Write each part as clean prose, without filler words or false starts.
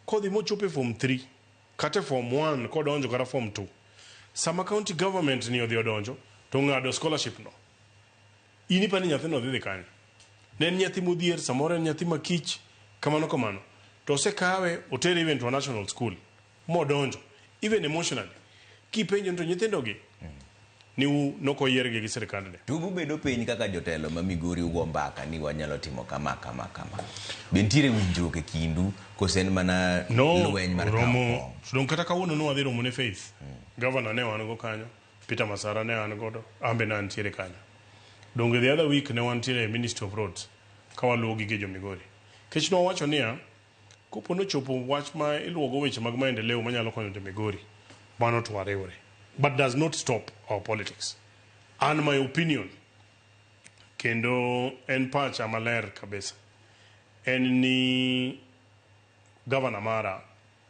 kodhi mochope form 3 kata form 1 kodonjo kata form 2 sama county government ni odhi odonjo to ng'ado scholarship no ini pani nyathino dhi kanyo ne nyathi modhier samoro nyathi makich kamano to se kawe otere even to national school modonjo even emotionally kipenjo to nyithindo gi ni nokoyiergi gi sirkal ne tubu bedo piny kaka jotelo ma Migori ugo mbaka ni wanyalo timo kama bentire winjruok e kindu kosen mana lweny mar romo don kata kawuono no wadhi romo ne Faith governor ne wan go kanyo Peter Masara ne wan godo ambe na ntiere kanyo donge the other week ne wan tiere Ministry of Roads kawaluwo gige jo Migori kech no wacho niya kopo no chopo wach ma iluogo weche mag maendeleo manyalo konyo jo Migori bano to warewre but does not stop our politics and my opinion kendo en pacha maler kabisa en ni governor mara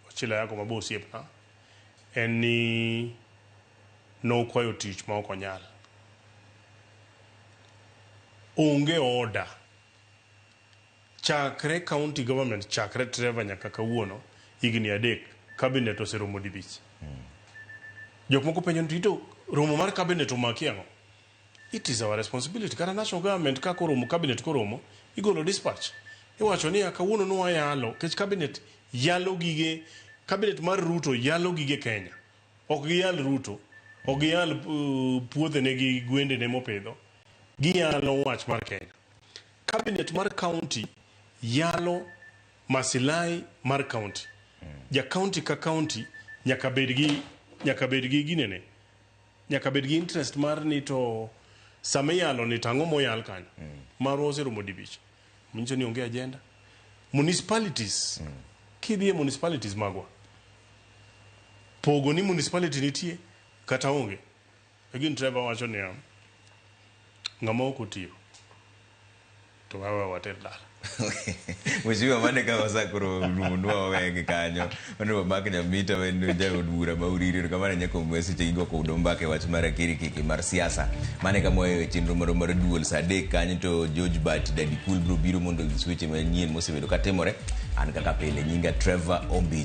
Ochillo yako mabo osiepna en ni no okwayo tich ma ok onyal onge order chakre county government chakre Trevor nyaka kawuono higni 3 cabinet oseromo dibich jok moko penjo ntito romo mar cabinet omaki ang'o it is our responsibility kata national government ka koromo cabinet koromo igolo dispatch iwacho ni kawuono no wayalo kech cabinet yalo gige cabinet mar Ruto yalo gige Kenya ok giyal Ruto ok giyal puothe ne gi gwende ne mopedho giyalo wach mar Kenya cabinet mar county yalo masilai mar county ja county ka county nyaka bed gi ginene nyaka bed gi interest mar ni to sameyalo ni tango moyal kanyo maro oseromo dibich mincho ni onge agenda municipalities kidhie municipalities magwa pogo ni municipality nitie kata onge agin Trevor wacho ni ng'ama ok otiyo to wawe water dala Mheshimiwa mane kama sakuro rumunua wenge kanyo mano babake Nyamita wendo jago dura mauriri kama nyako mwesi chigo ko udombake wach mara kiki mar siasa mane kama wewe chinro mar duol sadek kanyo to George Bat Daddy Cool bro biro mondo switch manyien mosebedo katemore an kaka pele nyinga Trevor Ombi